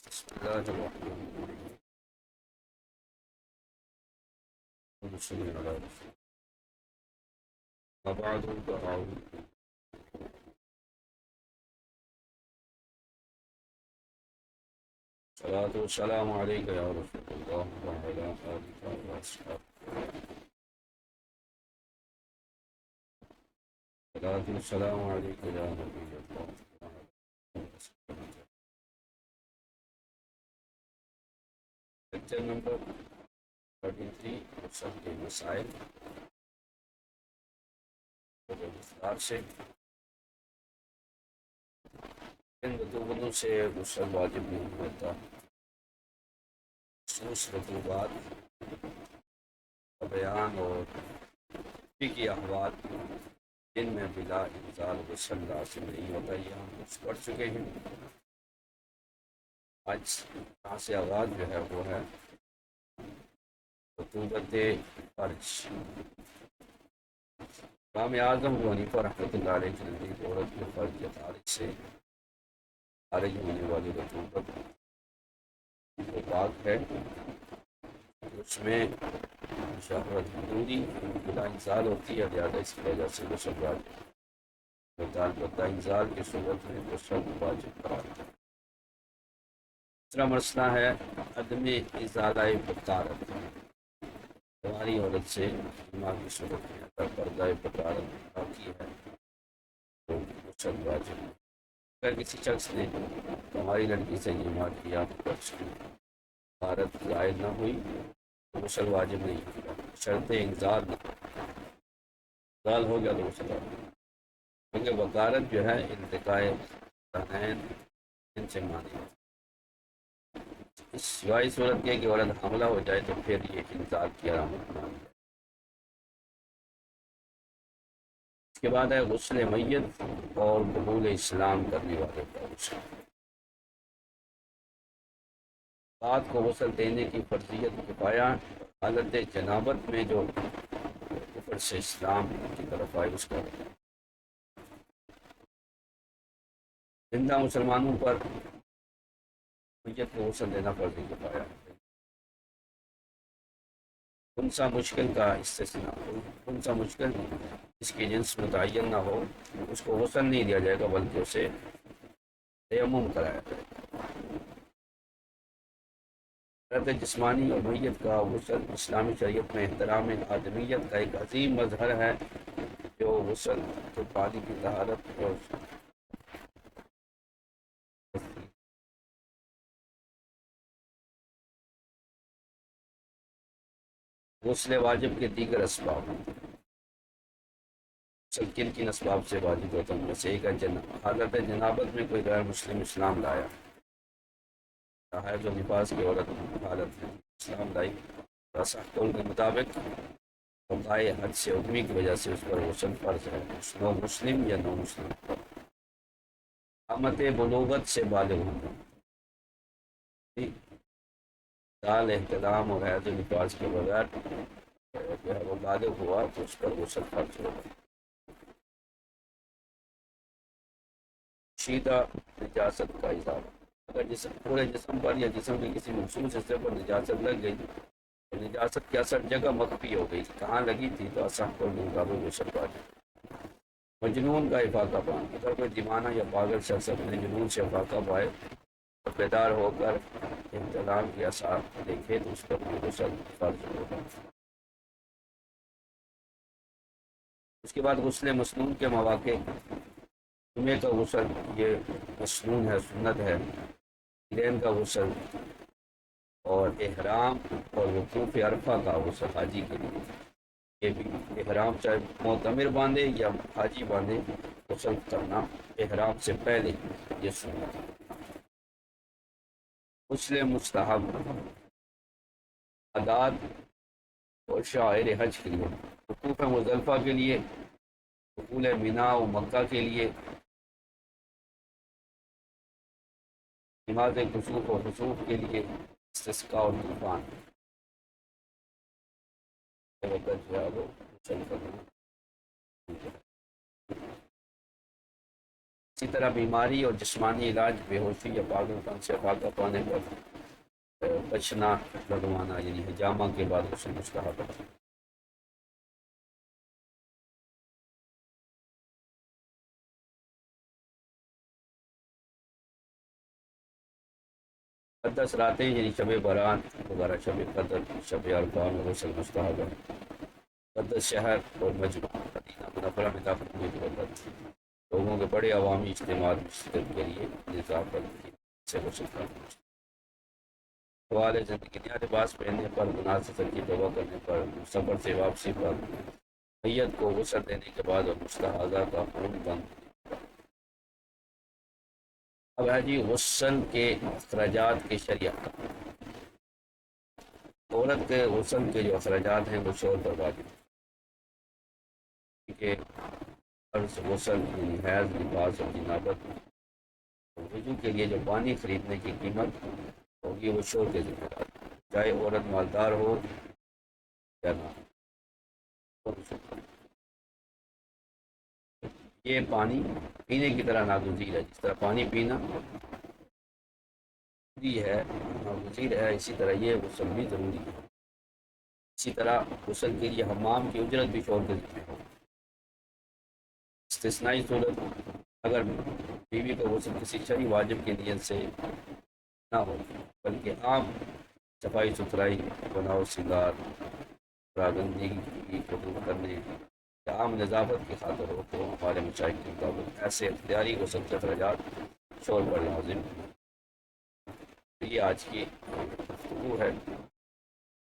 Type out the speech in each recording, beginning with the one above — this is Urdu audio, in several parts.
بسم الله الرحمن الرحيم. اللهم صل على رسول الله. وبعد فأعوذ الصلاة والسلام عليك يا رسول الله وعلى آلك وأصحابك. الصلاة والسلام عليك يا نبي الله وعلى آلك وأصحابك. لیکچر نمبر 33 غسل کے مسائل وستار سے ان رطوبتوں سے غسل واجب نہیں ہوتا. خصوص رطوبات کا بیان اور فقہی احوال جن میں بلا انزال غسل لازم نہیں ہوتا، یہ ہم کچھ پڑھ چکے ہیں. آج یہاں سے آغاز جو ہے وہ ہے رطوبت فرج. امام اعظم ابو حنیفہ رحمۃ اللہ علیہ کے نزدیک عورت کے فرج کے خارج سے خارج ہونے والی رطوبت وہ پاک ہے. اس میں شہوت حدودی بلا انزال ہوتی ہے، لہٰذا اس کی وجہ سے غسل واجب ہوتا ہے. البتہ انزال کی صورت میں غسل واجب قرار ہے. دوسرا مسئلہ ہے عدم ازالہ بطارت. ہماری عورت سے جماع کی صورت میں اگر پردہ بطارت باقی ہے تو غسل واجب ہے. اگر کسی شخص نے ہماری لڑکی سے جماع کیا تو اس کی بطارت ظاہر نہ ہوئی تو غسل واجب نہیں ہوگا. شرط انزال ہو گیا تو غسل واجب، کیونکہ بطارت جو ہے التقاء ذہنین ان سے مانی. اس سوائے صورت کے کہ عورت حاملہ ہو جائے تو پھر یہ انزال کی علامت مان جائے. اس کے بعد ہے غسل میت اور قبول اسلام کرنے والے کا غسل. رات کو غسل دینے کی فرضیت کو پایا حالت جنابت میں جو کفر سے اسلام کی طرف آئے اس کا زندہ مسلمانوں پر میت کو غسل دینا فرضی کو پایا. انسا مشکل کا استثناء، انسا مشکل جس کی جنس متعین نہ ہو اس کو غسل نہیں دیا جائے گا بلکہ اسے تیمم کرایا جائے گا. حالت جسمانی اور میت کا غسل اسلامی شریعت میں احترام آدمیت کا ایک عظیم مظہر ہے. جو غسل کے پانی کی طہارت اور غسل واجب کے دیگر اسباب. غسل کن کن اسباب سے واجب ہوتا ہے؟ جیسے ایک ہے حالت جنابت میں کوئی غیر مسلم اسلام لایا ہے جو نفاس کی عورت حالت میں اسلام لائی قول کے مطابق قضائے حد سے عدمی کی وجہ سے اس پر غسل فرض ہے. نو مسلم یا نو مسلم قامت بلوغت سے بالغ ہونا، دال احتلام اور حیض و نفاس کے بغیر جو ہے وہ بالغ ہوا تو اس پر غسل فرض ہوگا. شیدہ نجاست کا اظہار، اگر پورے جسم پر یا جسم کے کسی مخصوص حصے پر نجاست لگ گئی تو نجاست کی اثر جگہ مخفی ہو گئی، کہاں لگی تھی تو اصح قول کے مطابق غسل واجب. مجنون کا افاقہ پانا، اگر کوئی دیوانہ یا پاگل شخص اپنے جنون سے افاقہ پائے اور بیدار ہو کر احتلام کے آثار دیکھے تو اس پر بھی غسل فرض ہوگا. اس کے بعد غسل مسنون کے مواقع، جمعے کا غسل یہ مسنون ہے، سنت ہے. عیدین کا غسل اور احرام اور وقوف عرفہ کا غسل حاجی کے لیے، یہ بھی احرام چاہے معتمر باندھے یا حاجی باندھے غسل کرنا احرام سے پہلے یہ سنت ہے. غسل مستحب، عادات اور شعائر حج کے لیے، وقوف مزدلفہ کے لیے، دخول مینا و مکہ کے لیے، نماز کسوف و خسوف کے لیے، استسقاء اور طوفان کے وقت جو ہے وہ غسل کرنا. اسی طرح بیماری اور جسمانی علاج بے ہوشی یا پاگل پن سے فاقہ پانے پر بچنا لگوانا یعنی حجامہ کے بعد غسل مستحب ہے۔ مقدس راتیں یعنی شب برات وغیرہ، شب قدر، شب عرفہ میں غسل مستحب ہے۔ مقدس شہر اور مجمع مدینہ منورہ میں داخل ہونے کی ضرورت لوگوں کے بڑے عوامی اجتماعات میں شرکت کے لیے نظام پر سے غسل کرنا۔ سوال زندگی نیا لباس پہننے پر، مناسب کی دعا کرنے پر، سفر سے واپسی پر، میت کو غسل دینے کے بعد اور مستحاضہ کا خون بند۔ اب ہے جی غسل کے اخراجات کی شریعت۔ عورت کے غسل کے جو اخراجات ہیں وہ شور پر واجب کہ فرض غسل یعنی حیض، نفاس اور جنابت، وضو کے لیے جو پانی خریدنے کی قیمت ہوگی وہ شور کے ذمہ دار، چاہے عورت مالدار ہو یا نہ۔ یہ پانی پینے کی طرح ناگزیر ہے، جس طرح پانی پینا ضروری ہے ناگزیر ہے، اسی طرح یہ غسل بھی ضروری ہے۔ اسی طرح غسل کے لیے حمام کی اجرت بھی شور کے ذمہ ہے۔ استثنائی صورت اگر بیوی کا غسل کسی شرعی واجب کی نیت سے نہ ہو بلکہ عام صفائی ستھرائی، بناؤ سنگار، راگندگی کو دور کرنے یا عام نظافت کی خاطر ہو تو ہمارے مشاہد کے مطابق ایسے اختیاری غسل کے اخراجات شور پر لازم۔ یہ آج کی گفتگو ہے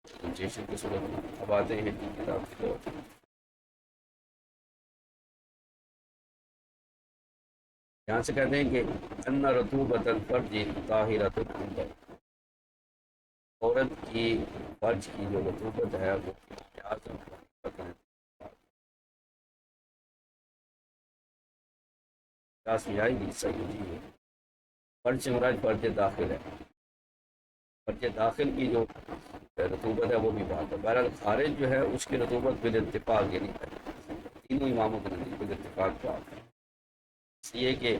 پریزنٹیشن کی صورت میں۔ اب آتے ہیں کتاب کی طرف۔ یہاں سے کہتے ہیں کہ ان رطوبۃ الفرج طاہرۃ العند، عورت کی فرج کی جو رطوبت ہے وہ میں آئی گی صحیح جی ہے۔ فرج سے مراد فرج داخل ہے، فرج داخل کی جو رطوبت ہے وہ بھی بات ہے۔ بہرحال خارج جو ہے اس کی رطوبت بالاتفاق یعنی تینوں اماموں کے نزدیک بالاتفاق بات ہے، اس لیے کہ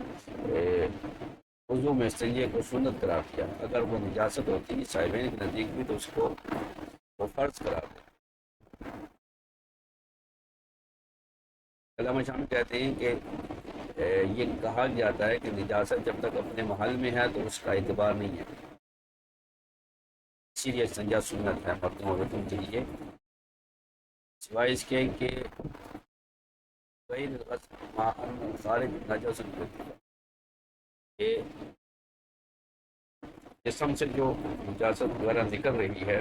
وضو میں استنجے کو سنت قرار دیا، اگر وہ نجاست ہوتی صاحبین کے نزدیک بھی تو اس کو وہ فرض قرار دیا۔ علامہ شام کہتے ہیں کہ یہ کہا جاتا ہے کہ نجاست جب تک اپنے محل میں ہے تو اس کا اعتبار نہیں ہے، اسی لیے استنجا سنت ہے مردوں اور عورتوں کے لیے، سوائے اس کے کہ خارج نجاست کہ جسم سے جو نجاست وغیرہ نکل رہی ہے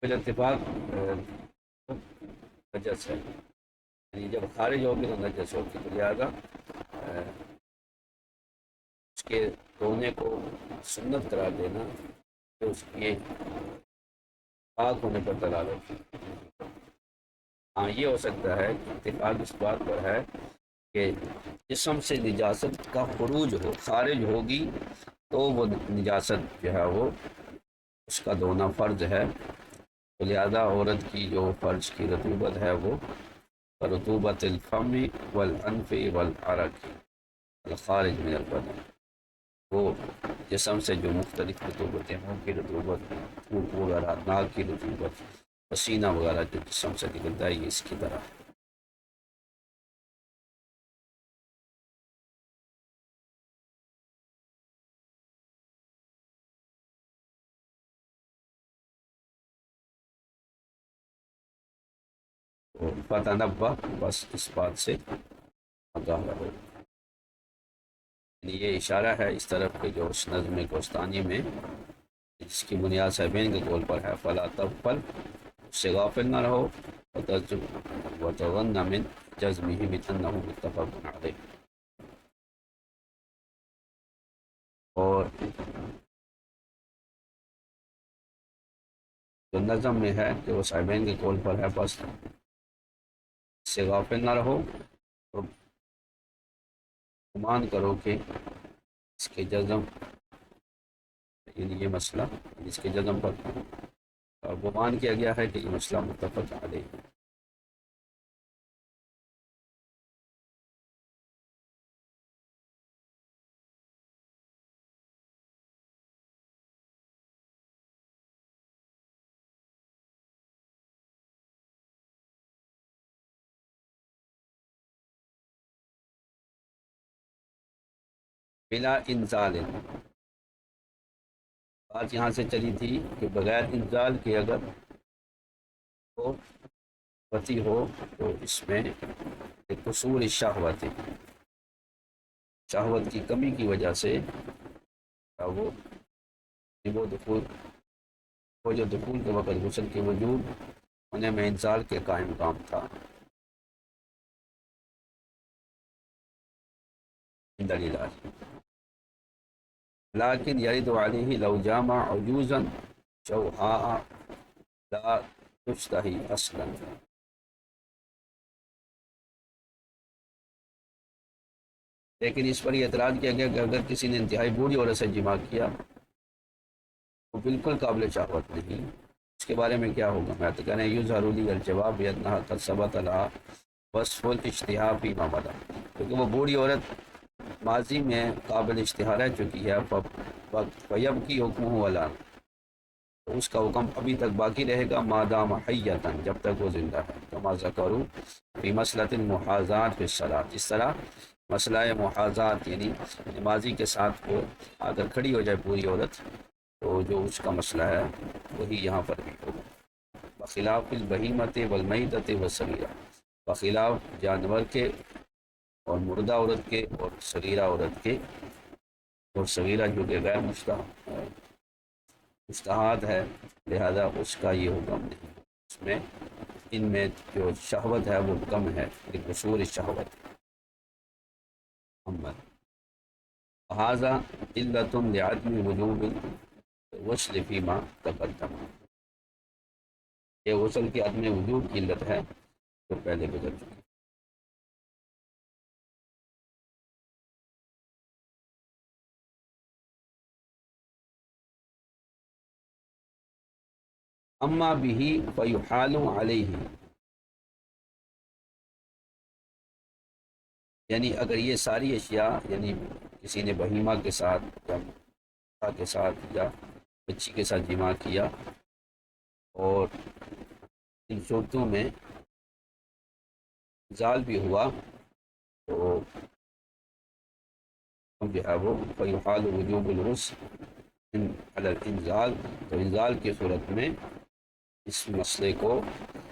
بالاتفاق نجس ہے، یعنی جب خارج ہوگی تو نجس ہوگی، تو لہٰذا اس کے دھونے کو سنت قرار دینا کہ اس کے پاک ہونے پر دلالت۔ ہاں یہ ہو سکتا ہے کہ اتفاق اس بات پر ہے کہ جسم سے نجاست کا خروج ہو، خارج ہوگی تو وہ نجاست جو ہے وہ اس کا دھونا فرض ہے، تو لہذا عورت کی جو فرج کی رطوبت ہے وہ رطوبت الفم والانف والعرق الخارج من البدن، وہ جسم سے جو مختلف رطوبتیں ہوں کی رطوبت، تھوک وغیرہ، ناک کی رطوبت، پسینہ وغیرہ جو جسم سے نکلتا ہے یہ اس کی طرح۔ فتنبہ، بس اس بات سے آگاہ رہو، یعنی یہ اشارہ ہے اس طرف کہ جو اس نظم کوستانی میں جس کی بنیاد صاحبین کے قول پر ہے فلا تغفل، اس سے غافل نہ رہو، وتظن من جزمه بأنه متفق علیہ، اور جو نظم میں ہے کہ وہ صاحبین کے قول پر ہے بس اس سے غافل نہ رہو اور گمان کرو کہ اس کے جزم یعنی یہ مسئلہ اس کے جزم پر گمان کیا گیا ہے کہ یہ مسئلہ متفق علیہ ہے۔ بلا انزال، بات یہاں سے چلی تھی کہ بغیر انزال کے اگر وہ پتی ہو تو اس میں قصور الشہوت، شہوت کی کمی کی وجہ سے وہ وہ دخول، وہ جو دخول کے وقت غسل کے وجود ہونے میں انزال کے قائم مقام تھا دلیل آج، لیکن یرد علیہ لو جامع عجوزا جوہاء لا تشتہی اصلا، لیکن اس پر یہ اعتراض کیا گیا کہ اگر کسی نے انتہائی بوڑھی عورت سے جماع کیا وہ بالکل قابل شہوت نہیں، اس کے بارے میں کیا ہوگا؟ میں تو کہہ رہے ہیں یظہر لی الجواب بانہا قد ثبت لها وصف الاشتہاء فیما مضی، کیونکہ وہ بوڑھی عورت ماضی میں قابل اشتہا رہ چکی ہے، فیبقی حکمہ ولا، تو اس کا حکم ابھی تک باقی رہے گا مادام حیۃ، جب تک وہ زندہ ہے، کما ذکروا فی مسئلۃ المحاذات فی الصلاۃ، جس طرح مسئلہ محاذات یعنی نمازی کے ساتھ کو اگر کھڑی ہو جائے پوری عورت تو جو اس کا مسئلہ ہے وہی یہاں پر بھی ہوگا، بخلاف البہیمۃ والمیتۃ والصغیرہ، بخلاف جانور کے اور مردہ عورت کے اور صغیرہ عورت کے، اور صغیرہ جو کہ غیر مستحاد ہے، لہذا اس کا یہ حکم نہیں، اس میں ان میں جو شہوت ہے وہ کم ہے، قصور الشہوت، محمد هذا علت لعدم وجوب الغسل فيما تقدم، یہ غسل کی عدم وجوب کی علت ہے جو پہلے گزر چکی۔ اما به فیحال علیہ، یعنی اگر یہ ساری اشیاء یعنی کسی نے بہیمہ کے ساتھ یا مردہ کے ساتھ یا بچی کے ساتھ جماع کیا اور ان صورتوں میں انزال بھی ہوا تو جو ہے وہ فیحال وجوب الغسل علی الانزال، تو انزال کی صورت میں اس مسئلے کو،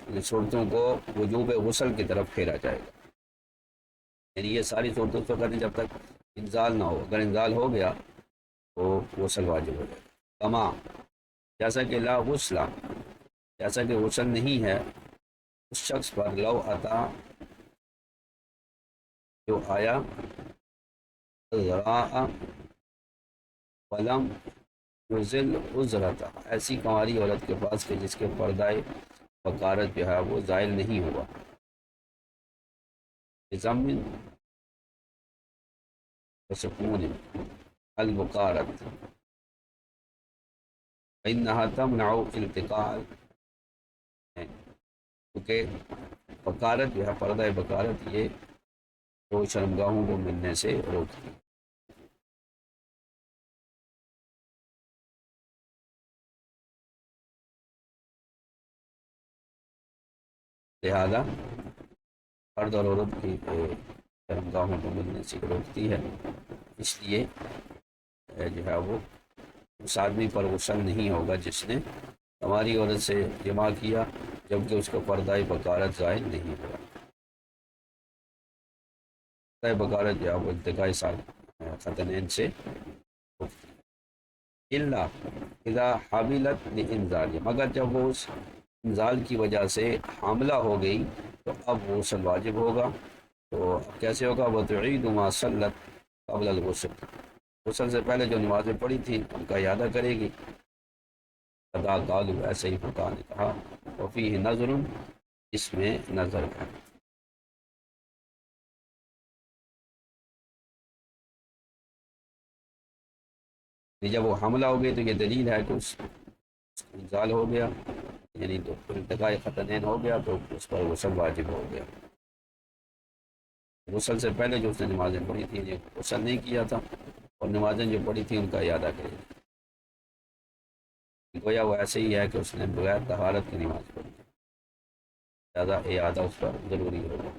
ان صورتوں کو وجوب غسل کی طرف پھیرا جائے گا، یعنی یہ ساری صورتوں سے کریں جب تک انزال نہ ہو، اگر انزال ہو گیا تو غسل واجب ہو جائے گا، کما جیسا کہ لا غسل، جیسا کہ غسل نہیں ہے اس شخص پر لو عطا جو آیا ذراء ولم یزل عذرتا، ایسی کنواری عورت کے پاس کہ جس کے پردہ بکارت جو ہے وہ زائل نہیں ہوا، ضمن وسکون البکارت فإنها تمنع التقاء، کیونکہ بکارت جو ہے پردہ بکارت یہ دو شرمگاہوں کو ملنے سے روکتی ہے، لہذا مرد اور عورت کی شرمگاہوں کو ملنے سے روکتی ہے، اس لیے جو ہے وہ اس آدمی پر غسل نہیں ہوگا جس نے ہماری عورت سے جماع کیا جبکہ اس کا پردہ بکارت ظاہر نہیں ہوا، پردہ بکارت جو ہے وہ التقاء ختنین سے الا اذا حاملت لانزال، مگر جب وہ اس انزال کی وجہ سے حاملہ ہو گئی تو اب غسل واجب ہوگا، تو اب کیسے ہوگا؟ وتعید ما صلت قبل الغسل، غسل سے پہلے جو نمازیں پڑھی تھیں ان کا اعادہ کرے گی، ادا قالوا، ایسے ہی فقہ نے کہا، وفیہ نظر، اس میں نظر ہے، جب وہ حاملہ ہو گئی تو یہ دلیل ہے کہ اس انزال ہو گیا، یعنی تو التقاء ختنین ہو گیا تو اس پر غسل واجب ہو گیا، غسل سے پہلے جو اس نے نمازیں پڑھی تھیں یہ غسل نہیں کیا تھا اور نمازیں جو پڑھی تھیں ان کا اعادہ کرے گا، گویا وہ ایسے ہی ہے کہ اس نے بغیر طہارت کی نماز پڑھی، لہٰذا اعادہ اس پر ضروری ہوگا۔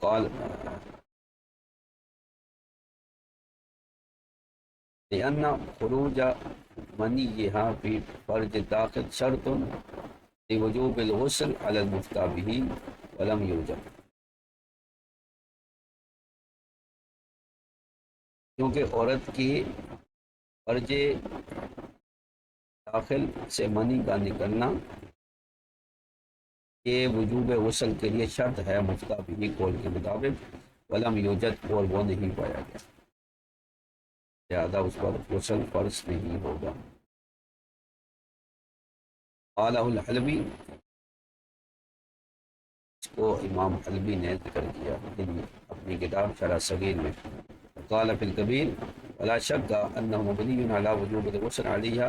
قال لأن خروج منيها في فرج الداخل شرط لوجوب الغسل على المفتى به ولم يوجب، کیونکہ عورت کی فرج داخل سے منی کا نکلنا یہ وجوب غسل کے لیے شرط ہے مفتیٰ بھی قول کے مطابق، ولم یوجد اور وہ نہیں پایا گیا، لہذا اس پر غسل فرض نہیں ہوگا۔ قالہ الحلبی، اس کو امام حلبی نے ذکر کیا اپنی کتاب شرح صغیر میں، قال فی الکبیر ولا شک انہ مبنی علی وجوب الغسل علیہا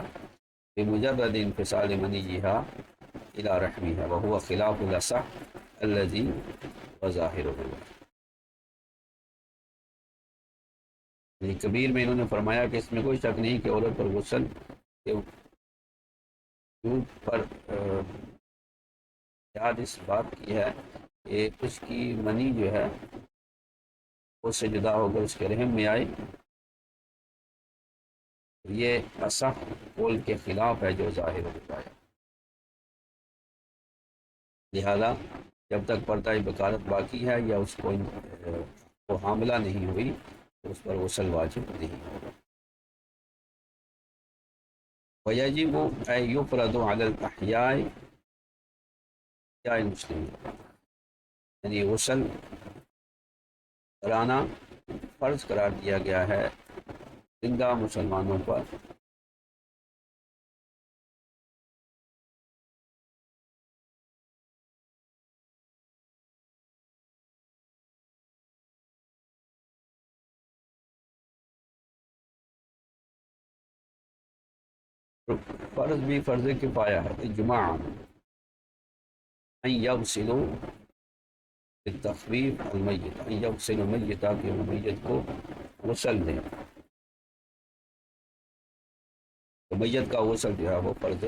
بمجرد انفصال منیہا الى رحمها وهو خلاف الاصح الذي وظاہره، یعنی کبیر میں انہوں نے فرمایا کہ اس میں کوئی شک نہیں کہ عورت پر غسل کے وجوب پر یاد اس بات کی ہے کہ اس کی منی جو ہے اس سے جدا ہو کر اس کے رحم میں آئے، یہ اصح قول کے خلاف ہے جو ظاہر ہوتا ہے، لہذا جب تک پردہ بکارت باقی ہے یا اس کو وہ حاملہ نہیں ہوئی تو اس پر غسل واجب نہیں ہوگا۔ وَيَجِبُ أَن يُفْرَضُ عَلَى الْأَحْيَاءِ الْمُسْلِمِينَ، یعنی غسل کرانا فرض قرار دیا گیا ہے زندہ مسلمانوں پر، فرض بھی فرض کفایہ ہے، اجماع ان یغسلوا بالتخفیف المیت، ان یغسلوا المیت، کہ وہ میت کو غسل دیں، تو میت کا غسل جو ہے وہ فرض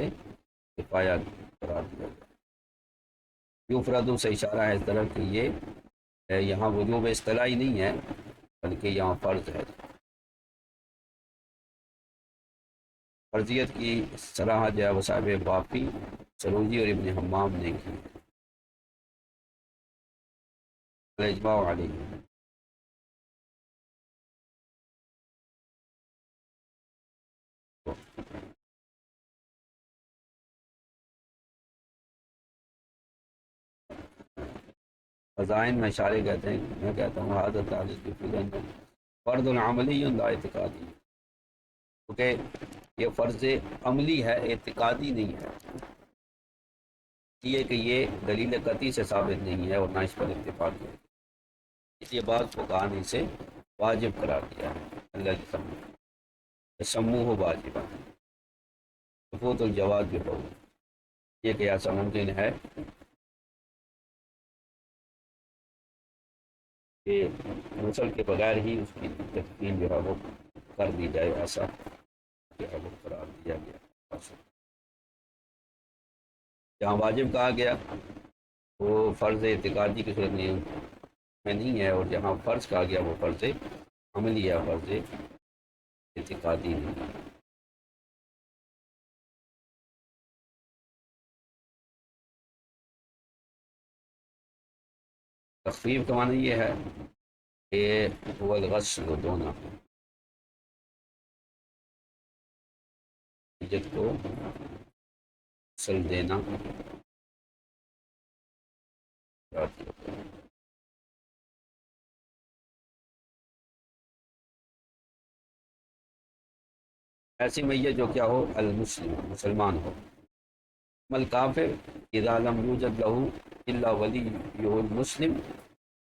کفایہ قرار دیا گیا۔ یفرد سے اشارہ ہے اس طرح کہ یہ یہاں وجوب اصطلاحی نہیں ہے بلکہ یہاں فرض ہے، فرضیت کی صراحت جو ہے وہ صاحب باقی سروجی اور ابن حمام نے کی، اجماع علیہ۔ فضائن میں اشارے کہتے ہیں، میں کہتا ہوں حاضر تعلق کی فضائن فرض العملی لا اعتقادی، کیونکہ یہ فرض عملی ہے اعتقادی نہیں ہے، یہ کہ یہ دلیل قطعی سے ثابت نہیں ہے اور نہ اس پر اتفاق ہے، اس لیے بعض فقہاء نے اسے واجب قرار دیا ہے، اللہ سمو ہو واجبہ ثبوت الجواز بھی ہو، یہ کہ ایسا ممکن ہے کہ غسل کے بغیر ہی اس کی تدفین جو ہے وہ کر دی جائے، ایسا جو ہے وہ قرار دیا گیا۔ جہاں واجب کہا گیا وہ فرض اعتقادی کی صورت میں نہیں ہے، اور جہاں فرض کہا گیا وہ فرض عملی ہے، فرض اعتقادی نہیں ہے۔ تخفیف کا معنی یہ ہے کہ وہ الغسل دھونا، میت کو غسل دینا، ایسی میت جو کیا ہو المسلم، مسلمان ہو، مل کافر اذا لم یوجد لہو الا ولی المسلم،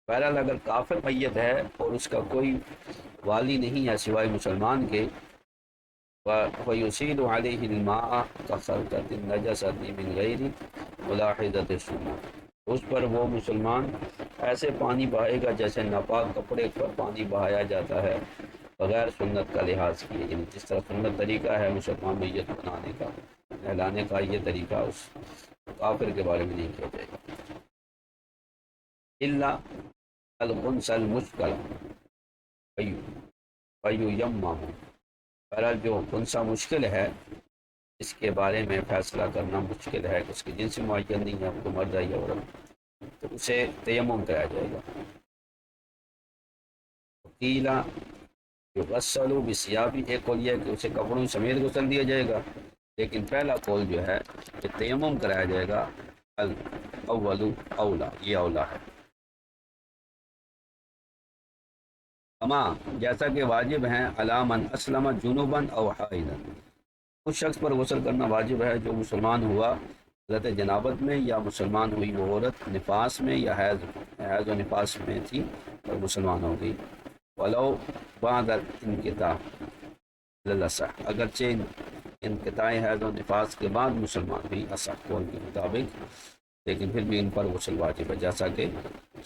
بہرحال اگر کافر میت ہے اور اس کا کوئی والی نہیں ہے سوائے مسلمان کے، وَيُسِيلُ عَلَيْهِ الْمَاءَ كَخَرْقَةِ النَّجَسَةِ مِنْ غَيْرِ مُلَاحِظَةِ السُّنَّةِ، اس پر وہ مسلمان ایسے پانی بہائے گا جیسے ناپاک کپڑے پر پانی بہایا جاتا ہے بغیر سنت کا لحاظ کیے، یعنی جس طرح سنت طریقہ ہے مسلمان میت بنانے کا، نہلانے کا، یہ طریقہ اس کافر کے بارے میں نہیں کیا جائے گا۔ اللہ الخنس المشکل فیمم، بہرحال جو خنسا مشکل ہے اس کے بارے میں فیصلہ کرنا مشکل ہے کہ اس کی جنس معین نہیں ہے، آپ کو مرد ہے یا عورت، تو اسے تیمم کرایا جائے گا۔ قیلا یغسل بثیابہ، ایک قول یہ ہے کہ اسے کپڑوں سمیت غسل دیا جائے گا، لیکن پہلا قول جو ہے کہ تیمم کرایا جائے گا، الاول اولا، یہ اولا ہے۔ اما جیسا کہ واجب ہیں علی من اسلم جنوبا او حائضا، اس شخص پر غسل کرنا واجب ہے جو مسلمان ہوا حالت جنابت میں، یا مسلمان ہوئی وہ عورت نفاس میں یا حیض و نفاس میں تھی اور مسلمان ہو گئی، ولو بعد انقطاع للصح، اگرچہ انقطاع حیض و نفاس کے بعد مسلمان ہوئی اصح قول کے مطابق، لیکن پھر بھی ان پر غسل واجب ہے، جیسا کہ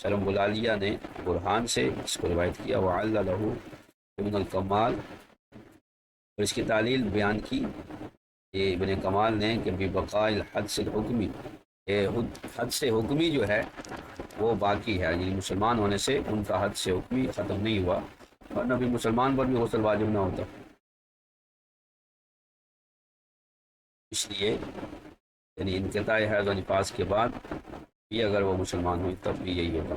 شرم بلالیہ نے برہان سے اس کو روایت کیا، وعللہ ابن الکمال، اور اس کی تعلیل بیان کی یہ ابن کمال نے کہ ببقاء الحدث الحکمی، حد سے حکمی جو ہے وہ باقی ہے، یعنی مسلمان ہونے سے ان کا حد سے حکمی ختم نہیں ہوا، ورنہ بھی مسلمان پر بھی غسل واجب نہ ہوتا، اس لیے یعنی انقطاع حیض و نفاس کے بعد بھی اگر وہ مسلمان ہوئی تب بھی یہی ہوگا۔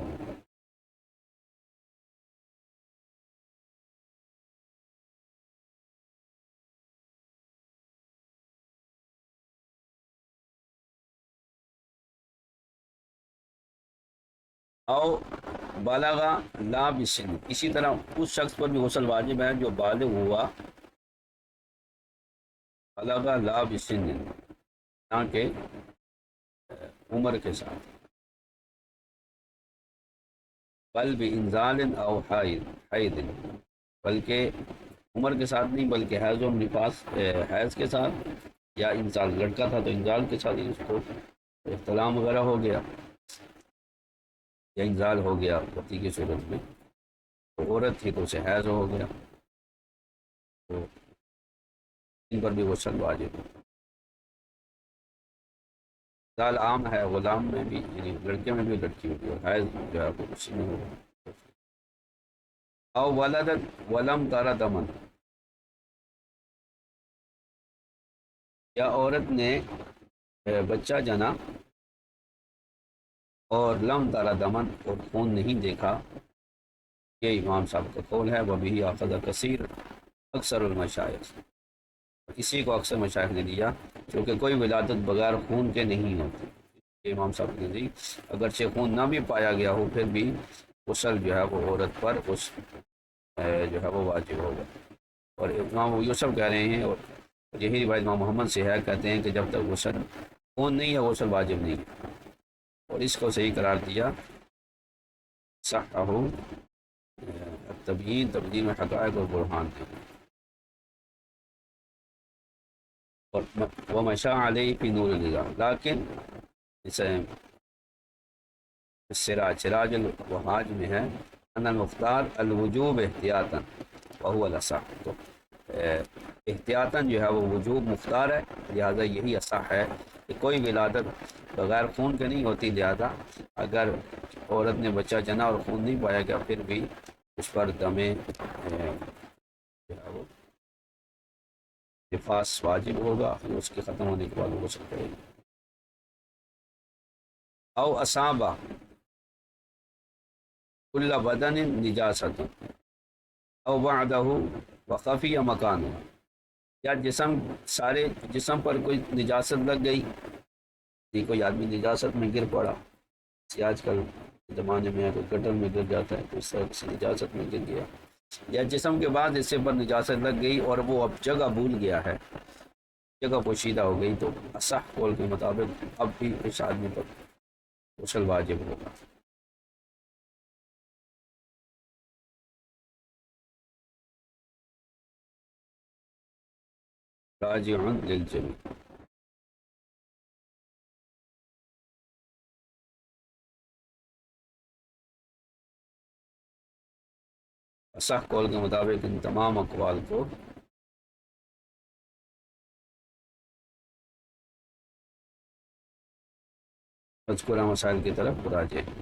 او بالغا لا بسن، اسی طرح اس شخص پر بھی غسل واجب ہے جو بالغ ہوا، بالغا لا بسن، یہاں کے عمر کے ساتھ، بل بانزال او حید، بلکہ عمر کے ساتھ نہیں بلکہ حیض و نفاس، حیض کے ساتھ، یا انزال، لڑکا تھا تو انزال کے ساتھ اس کو احتلام وغیرہ ہو گیا یا انزال ہو گیا پتی کی صورت میں، تو عورت تھی تو اسے حیض ہو گیا، تو ان پر بھی غسل واجب ہے۔ انزال عام ہے، غلام میں بھی، یعنی لڑکے میں بھی لڑکی میں بھی، اور حیض جو ہے وہ اسی میں ہوگا۔ او ولدت ولم تر دمن، یا عورت نے بچہ جنا اور لم تر دمن، اور خون نہیں دیکھا، یہ امام صاحب کا قول ہے، وہ بھی اخذ کثیر اکثر المشائخ، اسی کو اکثر مشائخ نے دیا، کیونکہ کوئی ولادت بغیر خون کے نہیں ہوتی، یہ امام صاحب نے دی، اگرچہ خون نہ بھی پایا گیا ہو پھر بھی غسل جو ہے وہ عورت پر اس جو ہے وہ واجب ہوگا، اور امام یوسف کہہ رہے ہیں، اور یہی روایت امام محمد سے ہے، کہتے ہیں کہ جب تک غسل خون نہیں ہے غسل واجب نہیں ہے، اور اس کو صحیح قرار دیا صحہ تبیین، تبدیل میں حقائق اور برہان ہے، اور وہ مشاء علیہ فی نور النظام، لیکن اسے سراج الوہاج میں ہے ان المختار الوجوب احتیاطاً وهو الاصح، تو احتیاطاً جو ہے وہ وجوب مختار ہے، لہذا یہی اصح ہے کہ کوئی ولادت بغیر خون کے نہیں ہوتی، لہذا اگر عورت نے بچہ جنا اور خون نہیں پایا گیا پھر بھی اس پر دم جو ہے وہ نفاس واجب ہوگا، اس کے ختم ہونے کے بعد وہ غسل کرے گی۔ او اصابہ کل بدن نجاست او بعدہ وخفی مکان، یا سارے جسم پر کوئی نجاست لگ گئی، کوئی آدمی نجاست میں گر پڑا، آج کل زمانے میں کوئی گٹر میں گر جاتا ہے تو اس طرح کسی نجاست میں گر گیا، یا جسم کے بعد حصے پر نجاست لگ گئی اور وہ اب جگہ بھول گیا ہے، جگہ پوشیدہ ہو گئی، تو اصح قول کے مطابق اب بھی اس آدمی پر غسل واجب ہوگا۔ راجع للجميع، اصح قول کے مطابق ان تمام اقوال کو مذکورہ مسائل کی طرف راجع ہے۔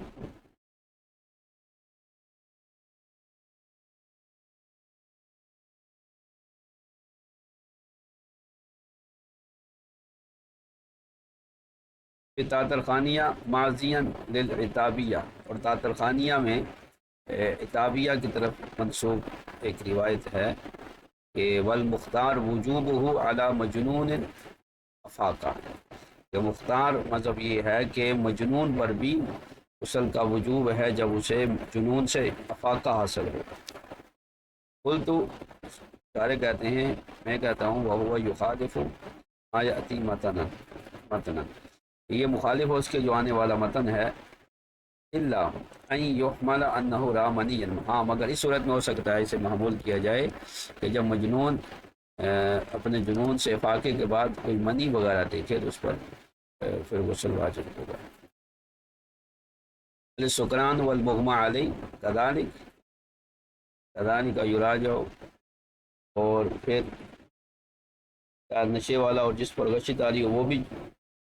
تاۃ الخانیہ ماضین للعتابیہ، اور تاۃ الخانیہ میں عتابیہ کی طرف منسوب ایک روایت ہے کہ والمختار وجوبہ علی مجنون افاقہ، کہ مختار مذہب یہ ہے کہ مجنون پر بھی غسل کا وجوب ہے جب اسے جنون سے افاقہ حاصل ہو۔ قل تو سارے کہتے ہیں، میں کہتا ہوں وہو یخالف ما یأتی متنا، یہ مخالف ہے اس کے جو آنے والا متن ہے، الا ان یحمل انہ را منی، ہاں مگر اس صورت میں ہو سکتا ہے اسے محمول کیا جائے کہ جب مجنون اپنے جنون سے افاقے کے بعد کوئی منی وغیرہ دیکھے تو اس پر پھر غسل واجب ہوگا۔ السکران والمغمى علیہ کذالک یراجع، اور پھر نشے والا اور جس پر غشی طاری ہو وہ بھی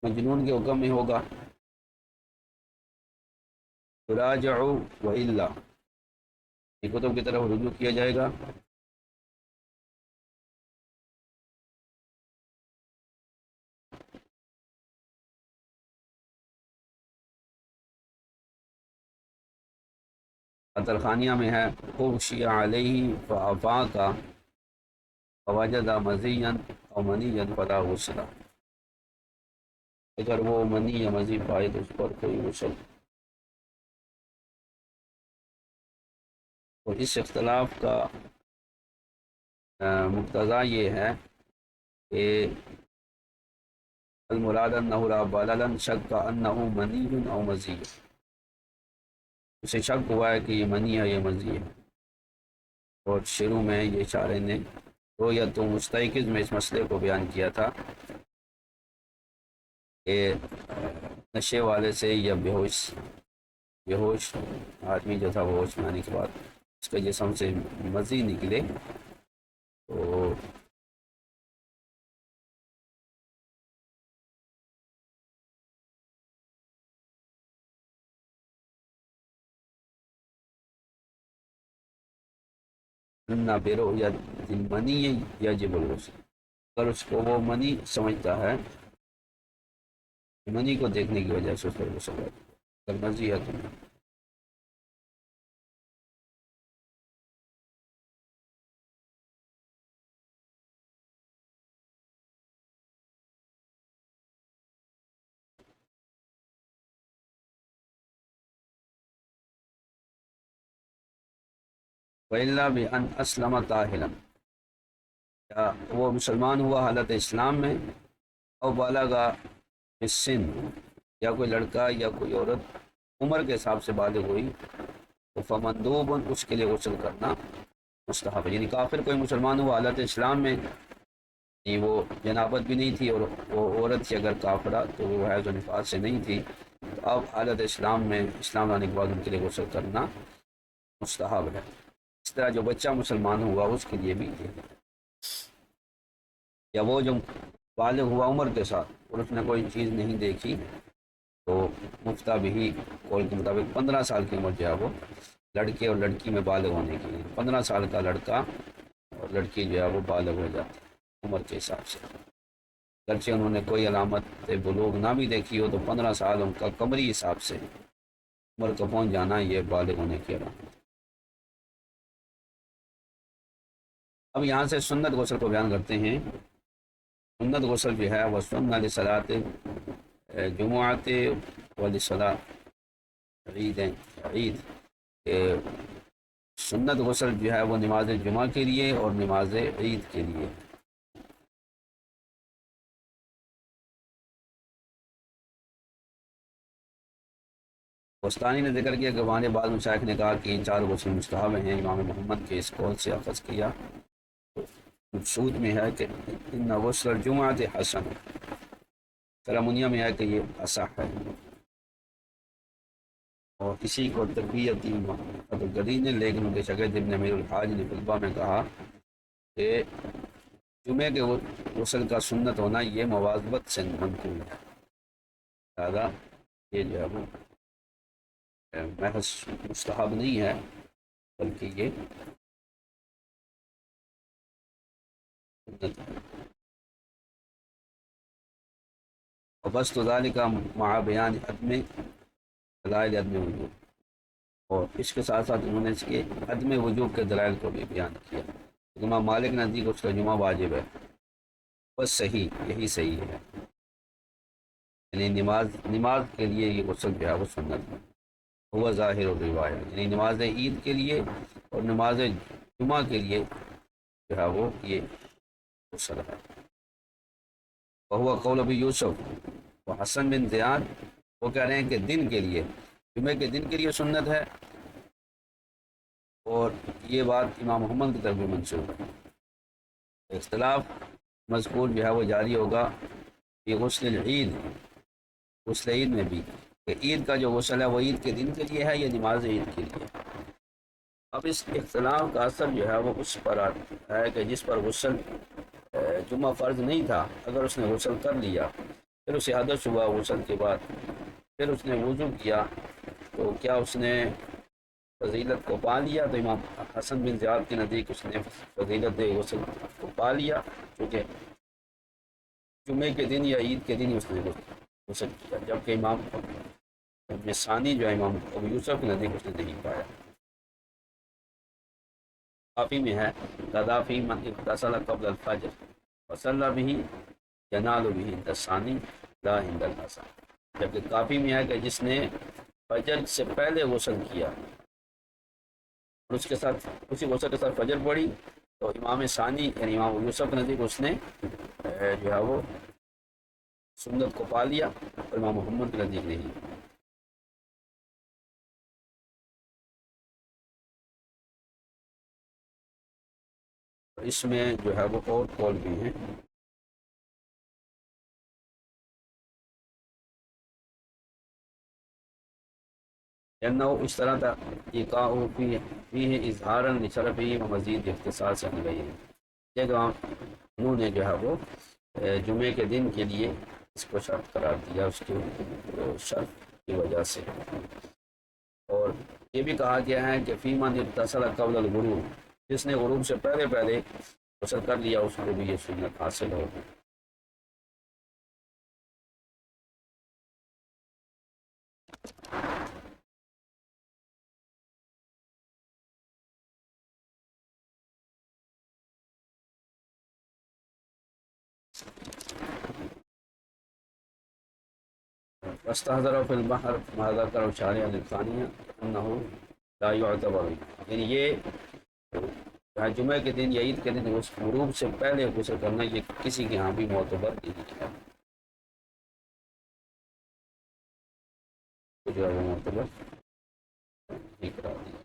مجنون کے حکم میں ہوگا۔ یراجع والا، یہ کتب کی طرف رجوع کیا جائے گا۔ الخانیہ میں ہے اغشی علیہ فافاق فوجد مزیا او منیا فلا غسل، اگر وہ منی یا مزی پائے تو اس پر کوئی غسل۔ اور اس اختلاف کا مقتضا یہ ہے کہ المراد انہ لا بللا شک انہ منی او مزی، اسے شک ہوا ہے کہ یہ منی ہے یہ مزی ہے، اور شروع میں یہ اشارے نے تو یا تو مستيقظ میں اس مسئلے کو بیان کیا تھا کہ نشے والے سے یا بیہوش آدمی جو تھا وہ ہوش میں آنے کے بعد اس کے جسم سے مزی نکلے تو نہ برؤیت المنی یجب الغسل، اگر اس کو وہ منی سمجھتا ہے، منی کو دیکھنے کی وجہ سے اس پر غسل ہے، اگر مرضی ہے تو نہیں۔ وَإِلَّا بِأَنْ أَسْلَمَ طَاهِرًا، یا وہ مسلمان ہوا حالت اسلام میں، او بالغا السن، یا کوئی لڑکا یا کوئی عورت عمر کے حساب سے بالغ ہوئی، تو فمندوب اس کے لیے غسل کرنا مستحب ہے۔ یعنی کافر کوئی مسلمان ہوا حالت اسلام میں، یعنی وہ جنابت بھی نہیں تھی، اور وہ عورت تھی اگر کافرہ تو وہ حیض و نفاس سے نہیں تھی، تو اب حالت اسلام میں اسلام لانے کے بعد ان کے لیے غسل کرنا مستحب ہے۔ اس طرح جو بچہ مسلمان ہوا اس کے لیے بھی یہ ہے، یا وہ جو بالغ ہوا عمر کے ساتھ اور اس نے کوئی چیز نہیں دیکھی، تو مفتہ بھی قول کے مطابق 15 سال کی عمر جو ہے وہ لڑکے اور لڑکی میں بالغ ہونے کی، 15 سال کا لڑکا اور لڑکی جو ہے وہ بالغ ہو جاتی ہے عمر کے حساب سے، اگرچہ انہوں نے کوئی علامت بلوغ نہ بھی دیکھی ہو تو 15 سال ان کا قمری حساب سے عمر کو پہنچ جانا یہ بالغ ہونے کی علامت۔ اب یہاں سے سنت غسل کو بیان کرتے ہیں۔ سنت غسل جو ہے وہ سنت لصلاۃ جمعۃ و لصلاۃ عید، سنت غسل جو ہے وہ نماز جمعہ کے لیے اور نماز عید کے لیے۔ بستانی نے ذکر کیا کہ وہاں بعض مشائخ نے کہا کہ ان 4 غسل مستحب ہیں، امام محمد کے اس قول سے اخذ کیا۔ مقصود میں ہے کہ ان غسل الجمعۃ حسن، سرمنیہ میں ہے کہ یہ اصح ہے، اور اسی کو تربیتی عبدالغنی نے، لیکن ان کے شاگرد ابن امیر الحاج نے خطبہ میں کہا کہ جمعے کے غسل کا سنت ہونا یہ مواظبت سے منقول ہے، لہذا یہ جو ہے وہ محض مستحب نہیں ہے بلکہ یہ سنت ہے۔ اور بس تو ذالک مع بیان عدم دلائل عدم وجوب، اور اس کے ساتھ ساتھ انہوں نے اس کے عدم وجوب کے دلائل کو بھی بیان کیا۔ امام مالک نزدیک اس کا جمعہ واجب ہے، بس صحیح، یہی صحیح ہے، یعنی نماز کے لیے یہ غسل جو ہے وہ سنت ہے، وہ ظاہر الروایت، یعنی نماز عید کے لیے اور نماز جمعہ کے لیے جو ہے وہ یہ غسل ہے۔ وہ قول ابی یوسف و حسن بن زیاد، وہ کہہ رہے ہیں کہ دن کے لیے، جمعے کے دن کے لیے سنت ہے، اور یہ بات امام محمد کی طرف بھی منسوب ہے۔ اختلاف مذکور جو ہے وہ جاری ہوگا یہ غسل العید، غسل عید میں بھی، کہ عید کا جو غسل ہے وہ عید کے دن کے لیے ہے یا نماز عید کے لیے۔ اب اس اختلاف کا اثر جو ہے وہ اس پر ہے کہ جس پر غسل جمعہ فرض نہیں تھا، اگر اس نے غسل کر لیا، پھر اسے حدث ہوا غسل کے بعد، پھر اس نے وضو کیا، تو کیا اس نے فضیلت کو پا لیا؟ تو امام حسن بن زیاد کے نزدیک اس نے فضیلت غسل کو پا لیا، کیونکہ جمعے کے دن یا عید کے دن ہی اس نے غسل کیا، جبکہ امام ثانی جو ہے امام ابو یوسف کے نزدیک اس نے نہیں پایا۔ کافی میں ہے تدافی من اغتسل قبل الفجر وصلی به ینال به عند الثانی لا عند الحسن، جبکہ کافی میں ہے کہ جس نے فجر سے پہلے غسل کیا اور اس کے ساتھ اسی غسل کے ساتھ فجر پڑھی، تو امام ثانی یعنی امام یوسف کے نزدیک اس نے جو ہے وہ سنت کو پا لیا، اور امام محمد کے نزدیک نہیں۔ اس میں جو ہے وہ اور قول بھی ہیں۔ اس طرح تھا فيه اظہارا لشرفه ومزید اختصاص سے گئی ہے، انہوں نے جو ہے وہ جمعے کے دن کے لیے اس کو شرط قرار دیا اس کے شرط کی وجہ سے، اور یہ بھی کہا گیا ہے کہ فی من اغتسل قبل الغروب، جس نے غروب سے پہلے غسل کر لیا اس کو بھی یہ سنت حاصل ہوگی۔ واستحضر فی البحر ما ذکر شارع الثانیہ انہ لا یعتبر، یعنی یہ جمعہ کے دن یا عید کے دن غروب سے پہلے غسل کرنا یہ کسی کے ہاں بھی معتبر نہیں ہے، جو ہے وہ معتبر نہیں قرار دیا،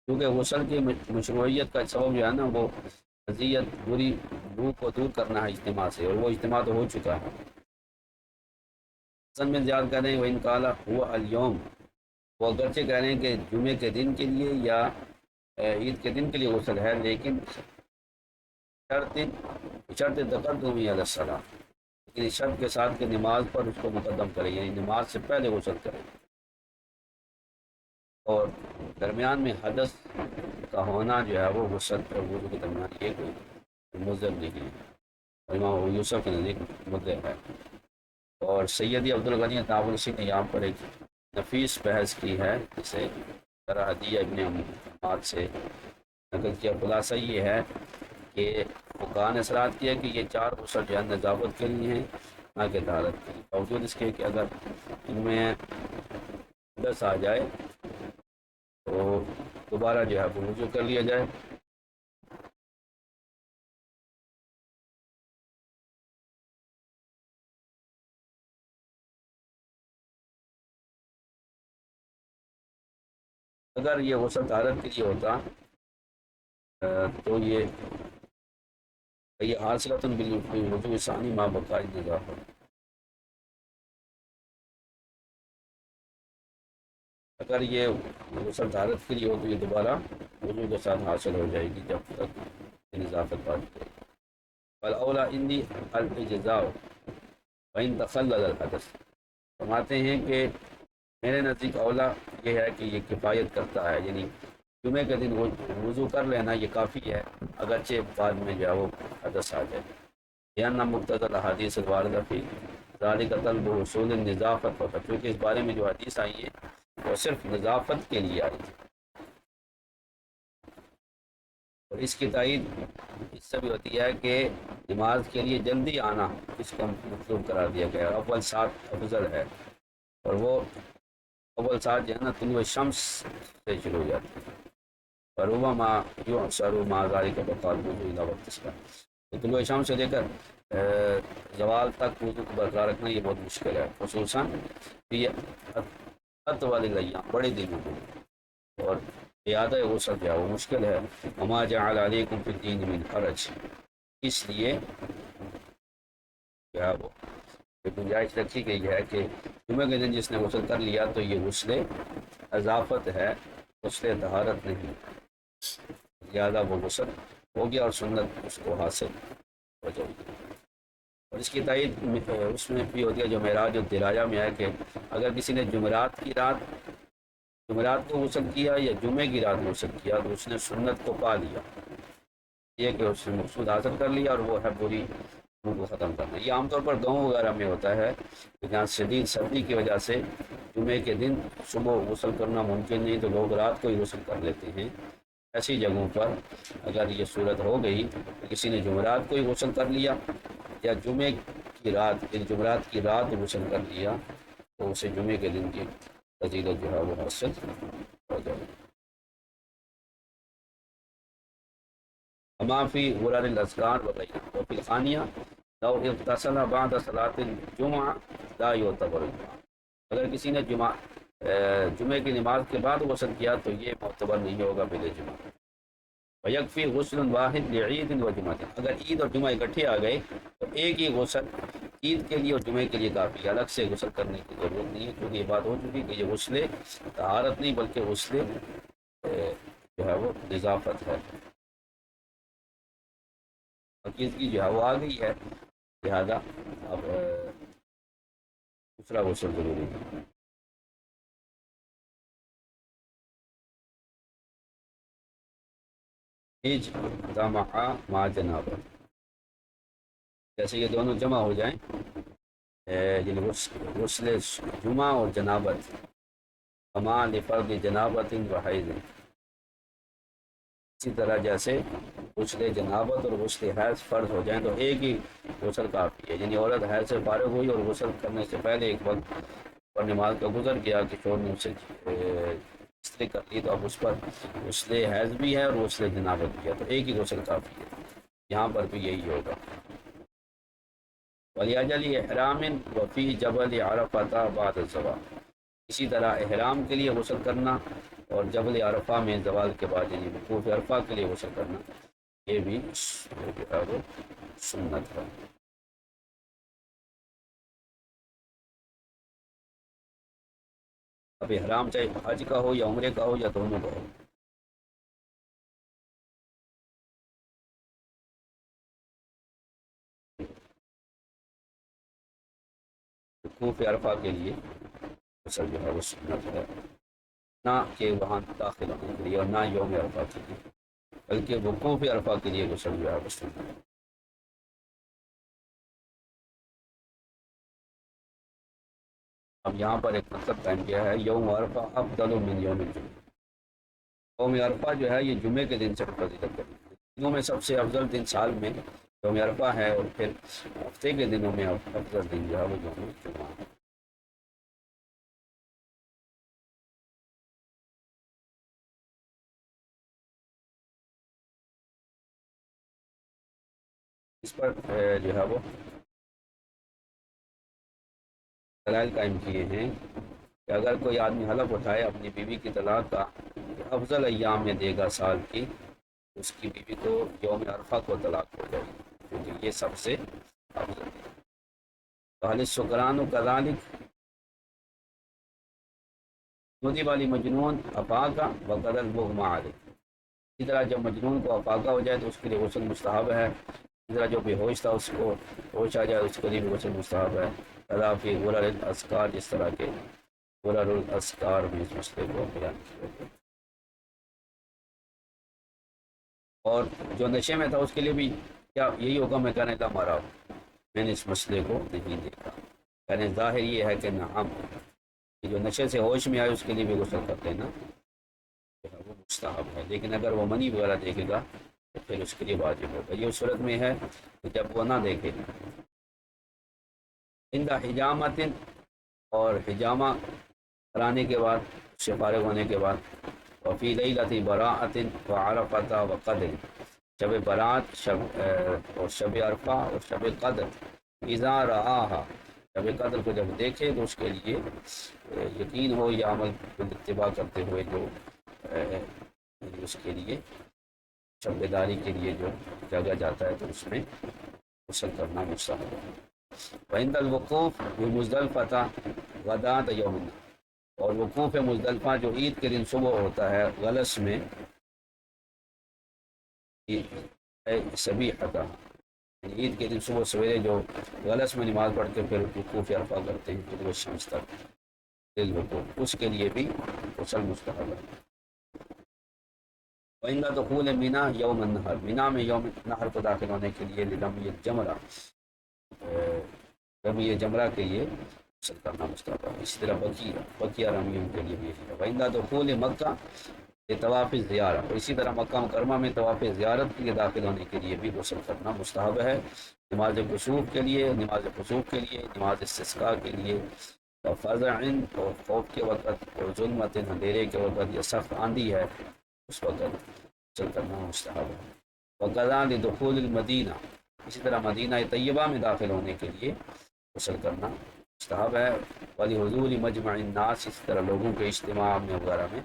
کیونکہ غسل کی مشروعیت کا سبب جو ہے نا وہ اذیت بری روح کو دور کرنا ہے اجتماع سے، اور وہ اجتماع تو ہو چکا ہے۔ حسن بن زیاد کہہ رہے ہیں وَإِنْ قَالَ هُوَ الْيَوْمُ، وہ اگرچہ کہہ رہے ہیں کہ جمعے کے دن کے لیے یا عید کے دن کے لیے غسل ہے، لیکن شرط تقدم علی الصلاۃ، لیکن شرط کے ساتھ کہ نماز پر اس کو مقدم کرے، یعنی نماز سے پہلے غسل کرے، اور درمیان میں حدث کا ہونا جو ہے وہ غسل اور وضو کے درمیان یہ کوئی مضر نہیں ہے، امام یوسف کے نزدیک مضر ہے۔ اور سیدی عبدالغنی نابلسی نے یہاں پر ایک نفیس بحث کی ہے، جسے ہدیہ ابن عماد سے نقل کیا۔ خلاصہ یہ ہے کہ فقہاء نے اصرار کیا کہ یہ چار غسل جو ہے نجابت کے لیے ہیں، نہ کہ طہارت کے لیے، باوجود اس کے کہ اگر ان میں حدث آ جائے تو دوبارہ جو ہے وہ وضو کر لیا جائے۔ اگر یہ غسل طہارت کے لیے ہوتا تو یہ حاصلۃ بالوضوء ثانی ما بقاء النظافہ، اگر یہ غسل طہارت کے لیے ہو تو یہ دوبارہ وضو کے ساتھ حاصل ہو جائے گی جب تک نظافت باقی رہے گی۔ فالاولیٰ عندی الاجزاء وان تخلل الحدث، فرماتے ہیں کہ میرے نزدیک اولا یہ ہے کہ یہ کفایت کرتا ہے، یعنی جمعے کے دن وضو کر لینا یہ کافی ہے، اگرچہ بعد میں جو ہے وہ حدث آ جائے۔ یا مقتضی حدیث الواردہ فی ذالک طلب حصول النظافت ہوتا، کیونکہ اس بارے میں جو حدیث آئی ہے وہ صرف نظافت کے لیے آئی تھی، اور اس کی تائید اس سے بھی ہوتی ہے کہ نماز کے لیے جلدی آنا اس کو مطلوب قرار دیا گیا ہے، اول سات افضل ہے، اور وہ اول سات جو ہے نا طلوع شمس سے شروع ہو جاتی ہے، اور ربما یعصر مع ذلك بقال وضوء الى وقت الصلاة، تو طلوع شمس سے لے کر زوال تک وضو کو برقرار رکھنا یہ بہت مشکل ہے، خصوصاً فی اطول الايام، بڑے دنوں میں، اور زیادہ غسل جو ہے وہ مشکل ہے۔ وما جعل علیکم فی الدین من حرج، اس لیے جو ہے وہ گنجائش رکھی گئی ہے کہ جمعہ کے دن جس نے غسل کر لیا تو یہ غسل اضافت ہے، غسل طہارت نہیں، زیادہ وہ غسل ہو گیا اور سنت اس کو حاصل ہو جائے گی۔ اور اس کی تائید اس میں بھی ہوتی ہے جو معراج الدراجہ میں ہے کہ اگر کسی نے جمعرات کو غسل کیا یا جمعے کی رات غسل کیا تو اس نے سنت کو پا لیا، یہ کہ اس نے مقصود حاصل کر لیا، اور وہ ہے بری کو ختم کرنا۔ یہ عام طور پر گاؤں وغیرہ میں ہوتا ہے کہ جہاں شدید سردی کی وجہ سے جمعے کے دن صبح غسل کرنا ممکن نہیں تو لوگ رات کو ہی غسل کر لیتے ہیں، ایسی جگہوں پر اگر یہ صورت ہو گئی کہ کسی نے جمعرات کو ہی غسل کر لیا یا جمعرات کی رات غسل کر لیا تو اسے جمعے کے دن کی فضیلت جو ہے وہ حاصل ہو جائے گی۔ اما فی غرر الاذکار وغیرہ وفی الخانیہ لو اغتسل بعد صلاۃ الجمعہ لا یعتبر الجمعہ، اگر کسی نے جمعے کی نماز کے بعد غسل کیا تو یہ معتبر نہیں ہوگا بل جمعہ۔ ویکفی غسل واحد لعید و جمعہ، اگر عید اور جمعہ اکٹھے آ گئے تو ایک ہی غسل عید کے لیے اور جمعے کے لیے کافی ہے، الگ سے غسل کرنے کی ضرورت نہیں ہے، کیونکہ یہ بات ہو چکی کہ یہ غسل طہارت نہیں بلکہ غسل جو ہے وہ نظافت ہے، کی جو ہے وہ آ گئی ہے، لہذا اب دوسرا غسل ضروری ہے۔ جمع مع جنابہ، جیسے یہ دونوں جمع ہو جائیں، یعنی غسل جمعہ اور جنابت، اما لفرد جنابت و حیض، اسی طرح جیسے غسل جنابت اور غسل حیض فرض ہو جائیں تو ایک ہی غسل کافی ہے، یعنی عورت حیض سے فارغ ہوئی اور غسل کرنے سے پہلے ایک وقت پر نماز کا گزر گیا کہ شوہر نے اسے استری کر لی تو اب اس پر غسل حیض بھی ہے اور غسل جنابت بھی ہے، تو ایک ہی غسل کافی ہے، یہاں پر بھی یہی ہوگا۔ وَلِأَجَلِ إِحْرَامٍ وَفِي جَبَلِ عَرَفَةَ بَعْدَ الزَّوَالِ، اسی طرح احرام کے لیے غسل کرنا اور جبل عرفہ میں زوال کے بعد یعنی وقوف عرفہ کے لیے غسل کرنا یہ بھی جو ہے وہ سنت ہے۔ اب احرام چاہے حج کا ہو یا عمرے کا ہو یا دونوں کا ہو، وقوف عرفہ کے لیے غسل جو ہے وہ سنت ہے، نہ کہ وہاں داخل ہونے کے لیے اور نہ یوم عرفہ کے لیے، بلکہ وقوف عرفہ کے لیے غسل جو ہے وہ سنت ہے۔ اب یہاں پر ایک مطلب قائم کیا ہے، یوم عرفہ افضل من یوم الجمعہ، یوم عرفہ جو ہے یہ جمعے کے دن سے فضیلت کرتی ہے، دنوں میں سب سے افضل دن سال میں یوم عرفہ ہے، اور پھر ہفتے کے دنوں میں افضل دن جو ہے وہ یوم جمعہ ہے۔ اس پر جو ہے وہ دلائل قائم کیے ہیں کہ اگر کوئی آدمی حلف اٹھائے اپنی بیوی کی طلاق کا کہ افضل ایام میں دے گا سال کی، اس کی بیوی کو یوم عرفہ کو طلاق ہو جائے گی، کیونکہ یہ سب سے افضل ہے۔ حال سکران و کذالک مودی والی مجنون افاقہ وقدر المغمى علیہ، اسی طرح جب مجنون کو افاقہ ہو جائے تو اس کے لیے غسل مستحب ہے، اسی طرح جو بے ہوش تھا اس کو ہوش آ جائے اس کے لیے بھی غسل مستحب ہے۔ فی غرر الاذکار، جس طرح کے غرر الاذکار میں اس مسئلے کو بیان کیا گیا، اور جو نشے میں تھا اس کے لیے بھی کیا یہی حکم ہے؟ کہنے لم ارا، میں نے اس مسئلے کو نہیں دیکھا. کہنے ظاہر یہ ہے کہ نعم، کہ جو نشے سے ہوش میں آئے اس کے لیے بھی غسل کر لینا جو ہے وہ مستحب ہے، لیکن اگر وہ منی وغیرہ دیکھے گا تو پھر اس کے لیے واجب ہوگا. یہ اس صورت میں ہے کہ جب وہ نہ دیکھے. اندہ حجامت، اور حجامہ کرانے کے بعد، اس سے فارغ ہونے کے بعد، وفی لیلۃ براءۃ وعرفۃ وقدر، شب برات اور شب عرفہ اور شب قدر، اذا رآہا، شب قدر کو جب دیکھے تو اس کے لیے یقین ہو یا عمل اتباع کرتے ہوئے جو اس کے لیے شب بیداری کے لیے جو جگہ جاتا ہے تو اس میں غسل کرنا مستحب ہے. وعند الوقوف بمزدلفہ غداۃ یوم النحر، اور وقوف مزدلفہ جو عید کے دن صبح ہوتا ہے غلس میں، صبیحۃ، عید کے دن صبح سویرے جو غلس میں نماز پڑھ کے پھر وقوف عرفہ کرتے ہیں طلوع الشمس تک للوقوف، اس کے لیے بھی غسل مستحب ہے. وعند دخول منی یوم النحر، منی میں یوم نحر کو داخل ہونے کے لیے لرمی الجمرہ، رمی جمرہ کے لیے غسل کرنا مستحب ہے. اسی طرح بقیہ رمیوں کے لیے بھی یہی ہے. وعند دخول مکہ طواف زیارہ، اور اسی طرح مکہ مکرمہ میں طواف زیارت کے لیے داخل ہونے کے لیے بھی غسل کرنا مستحب ہے. نماز کسوف کے لیے، نماز خسوف کے لیے، نماز استسقاء کے لیے، فضع اور خوف کے وقت، اور ظلمت اندھیرے کے وقت یا سخت آندھی ہے اس وقت غسل کرنا مستحب ہے. وقضا لدخول المدینہ، اسی طرح مدینہ طیبہ میں داخل ہونے کے لیے غسل کرنا مستحب ہے. ولحضور مجمع الناس، اسی طرح لوگوں کے اجتماع میں وغیرہ میں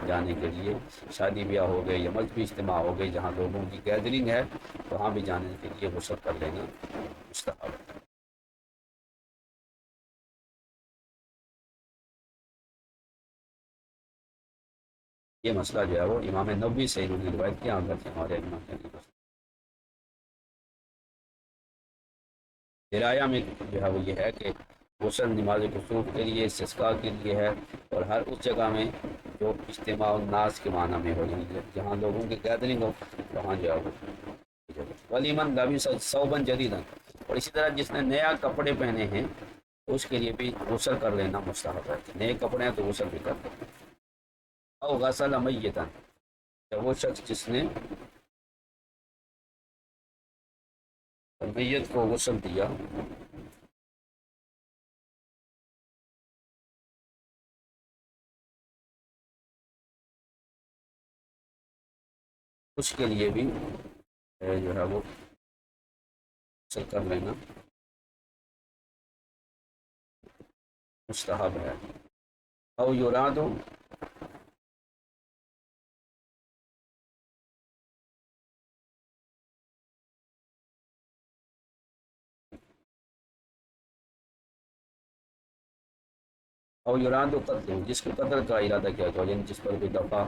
جانے کے لیے، شادی بیاہ ہو گئے یا مذہبی اجتماع ہو گئے جہاں لوگوں کی گیدرنگ ہے وہاں بھی جانے کے لیے غسل کر لینا مستحب ہے. یہ مسئلہ جو ہے وہ امام نووی سے انہوں نے روایت کیا، اگر ہمارے امام نے درایہ میں جو ہے وہ یہ ہے کہ غسل نماز کسوف کے لیے، استسقاء کے لیے ہے، اور ہر اس جگہ میں جو اجتماع الناس کے معنی میں ہو، یعنی جہاں لوگوں کی گیدرنگ ہو وہاں جو ہے وہ. ولیمن لبس ثوبا جدیدا، اور اسی طرح جس نے نیا کپڑے پہنے ہیں اس کے لیے بھی غسل کر لینا مستحب ہے. نئے کپڑے ہیں تو غسل بھی کر لینا. او غسل میتا، وہ شخص جس نے میت کو غسل دیا، اس کے لیے بھی جو ہے وہ غسل کر لینا مستحب ہے. او یراد، او یراد قتل، جس کے قتل کا ارادہ کیا گیا، یعنی جس پر کوئی دفعہ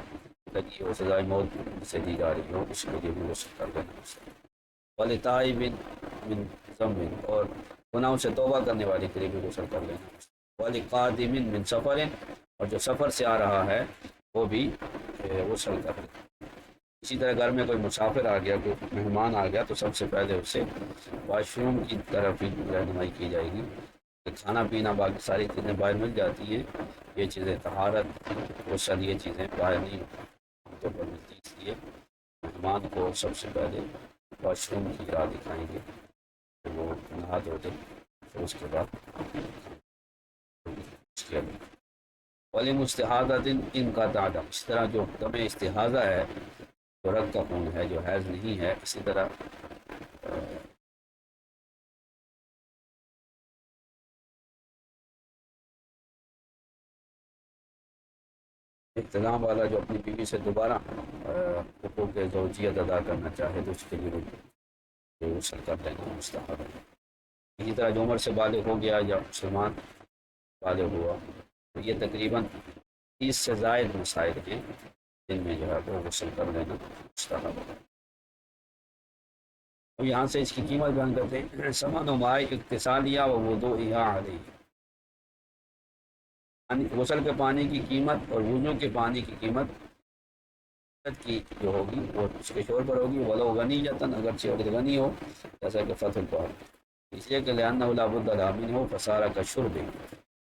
لگی ہو، سزائے موت سے دی جا رہی ہو، اس کے لیے بھی غسل کر لینا مستحب ہے. ولتائب من ذنب، اور گناہوں سے توبہ کرنے والے کے لیے بھی غسل کر لینا. ولقادم من سفر، اور جو سفر سے آ رہا ہے وہ بھی غسل کر لے. اسی طرح گھر میں کوئی مسافر آ گیا، کوئی مہمان آ گیا تو سب سے پہلے اسے واش روم کی طرف ہی رہنمائی کی جائے گی. کھانا پینا باقی ساری چیزیں باہر مل جاتی ہیں، یہ چیزیں طہارت غسل یہ چیزیں باہر نہیں طور پر ملتی، اس لیے مہمان کو سب سے پہلے واش روم کی راہ دکھائیں گے کہ وہ نہا دھو دے، پھر اس کے بعد ولی مستحاضہ ان کا تعدم، اس طرح جو دم استحاضہ ہے، جو رگ کا خون ہے، جو حیض نہیں ہے، اسی طرح احتلام والا جو اپنی بیوی سے دوبارہ حقوق زوجیت ادا کرنا چاہے تو اس کے لیے وہ غسل کر لینا مستحب ہے. اسی طرح جو عمر سے بالغ ہو گیا یا مسلمان بالغ ہوا تو یہ تقریباً 30 سے زائد مسائل ہیں جن میں جو ہے وہ غسل کر لینا مستحب ہے. اب یہاں سے اس کی قیمت بیان کرتے ہیں. سمن و مائع اغتسالیہ و وضوئہا علیہ، غسل کے پانی کی قیمت اور وضو کے پانی کی قیمت کی جو ہوگی وہ اس کے شور پر ہوگی، ولو غنی یتن، اگرچہ اگر غنی ہو، جیسا کہ فتح البار، اس لیے کہ لہٰذا لابد الامن ہو فسارہ کا شرب،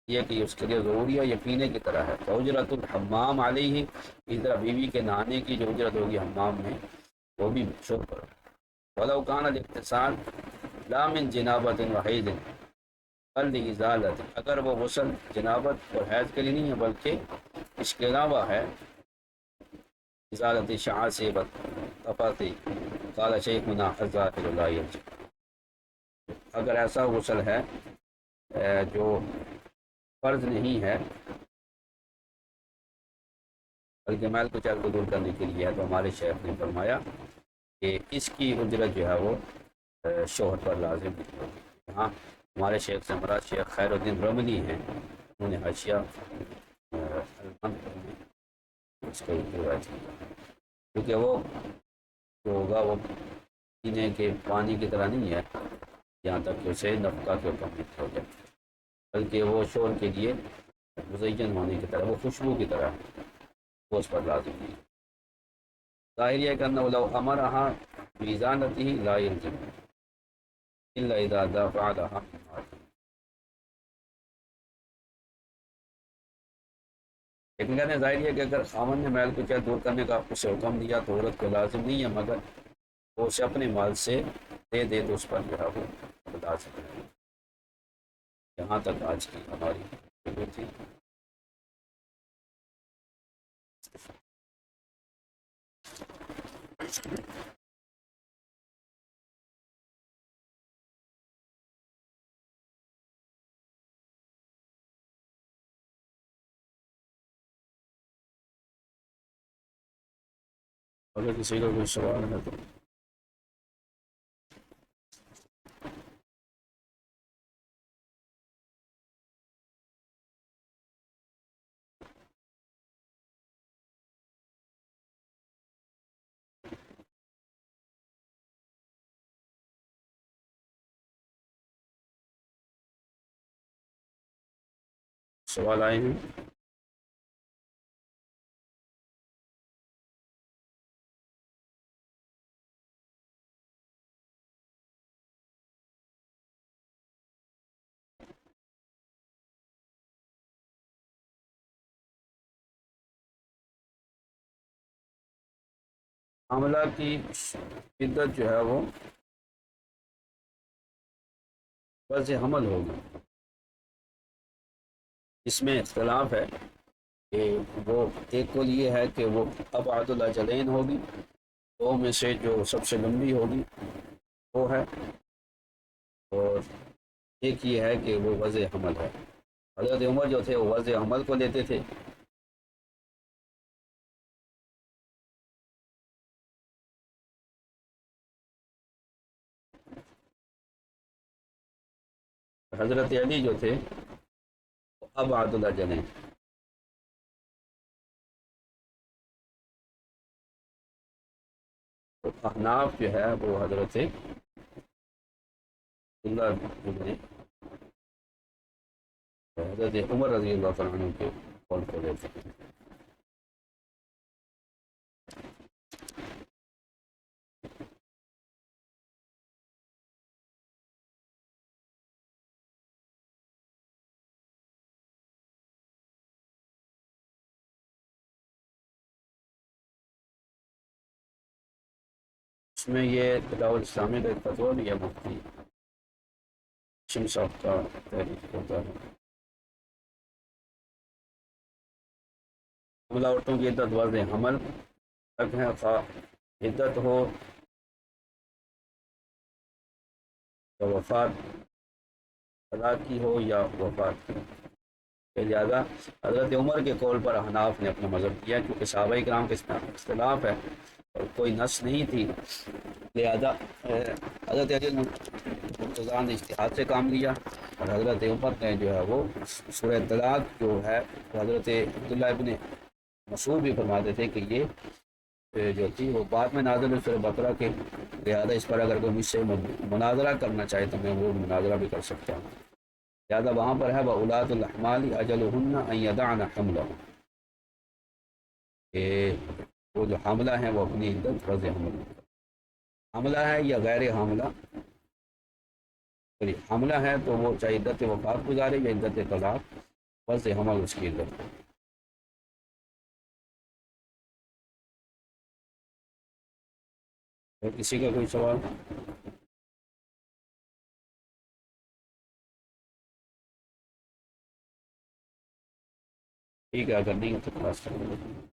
یہ کہ اس کے لیے ضروری ہے، یہ پینے کی طرح ہے۔ فاجرۃ الحمام علیہ، اس طرح بیوی کے نہانے کی جو اجرت ہوگی حمام میں وہ بھی شور پر۔ ولو کان الاغتسال لا من جنابۃ وحید بل لازالۃ، اگر وہ غسل جنابت اور حیض کے لیے نہیں ہے بلکہ اس کے علاوہ ہے، ازالت شعاث تفاتی قال شیخنا الظاہر لا یرجع، اگر ایسا غسل ہے جو فرض نہیں ہے بلکہ میل کو چل کو دور کرنے کے لیے ہے، تو ہمارے شیخ نے فرمایا کہ اس کی اجرت جو ہے وہ شوہر پر لازم نہیں ہوگی۔ یہاں ہمارے شیخ سے مراد شیخ خیر الدین رملی ہیں، انہوں نے حاشیہ المنت میں اس کو روایت کیا، کیونکہ وہ جو ہوگا وہ پینے کے پانی کی طرح نہیں ہے یہاں تک کہ اسے نفقہ کے حکم میں ہو جائے، بلکہ وہ شور کے لیے مزین ہونے کی طرح، وہ خوشبو کی طرح، وہ اس پر لازم نہیں۔ ظاہر یہ کرنا لو امرہا بیزانتہ لا یلزم الا اذا دافع لها، لیکن کہتے ہیں ظاہر یہ کہ اگر خاوند نے میل کو چاہے دور کرنے کا اسے حکم دیا تو عورت کو لازم نہیں ہے، مگر وہ اسے اپنے مال سے دے دے تو اس پر جو ہے وہ لازم ہے۔ یہاں تک آج کی ہماری ویڈیو تھی۔ اگر کسی کا کوئی سوال ہے تو سوال آئے ہیں؟ حاملہ کی شدت جو ہے وہ وضع حمل ہوگی، اس میں اختلاف ہے کہ وہ ایک کو یہ ہے کہ وہ ابعد الاجلین ہوگی، دو میں سے جو سب سے لمبی ہوگی وہ ہے، اور ایک یہ ہے کہ وہ وضع حمل ہے۔ حضرت عمر جو تھے وہ وضع حمل کو لیتے تھے، حضرت علی جو تھے وہ ابعد الاجلین۔ تو احناف جو ہے وہ حضرت اللہ ابن حضرت عمر رضی اللہ تعالیٰ عنہ کے قول کو لیتے ہیں۔ اس میں یہ تداول اسلامی کا ایک فتویٰ بھی ہے، مفتی شم صاحب کا تحریک ہوتا ہے۔ حاملہ عورتوں کی عدت وضع حمل تک ہے، خواہ عدت ہو یا وفات، طلاق کی ہو یا وفات کی ہو، لہٰذا حضرت عمر کے قول پر احناف نے اپنا مذہب کیا، کیونکہ صحابہ کرام کے اختلاف ہے اور کوئی نص نہیں تھی، لہذا حضرت علی مرتضیٰ نے اجتہاد سے کام لیا، اور حضرت عمر نے جو ہے وہ سورہ طلاق جو ہے، حضرت عبداللہ ابن مسعود بھی فرماتے تھے کہ یہ جو تھی وہ بعد میں نازل ہوئی سورہ بقرہ کے، لہٰذا اس پر اگر کوئی مجھ سے مناظرہ کرنا چاہے تو میں وہ مناظرہ بھی کر سکتا ہوں، لہٰذا وہاں پر ہے وَأُولَاتُ الْأَحْمَالِ أَجَلُهُنَّ أَن يَضَعْنَ حَمْلَهُنَّ، کہ وہ جو حاملہ ہیں وہ اپنی عدت فرض حمل حاملہ ہے یا غیر حاملہ، حاملہ ہے تو وہ چاہے عدت وفات گزارے یا عدت طلاق، فرض حمل اس کی عدت ہے۔ اور کسی کا کوئی سوال؟ ٹھیک ہے، اگر نہیں تو کلاس کریں گے۔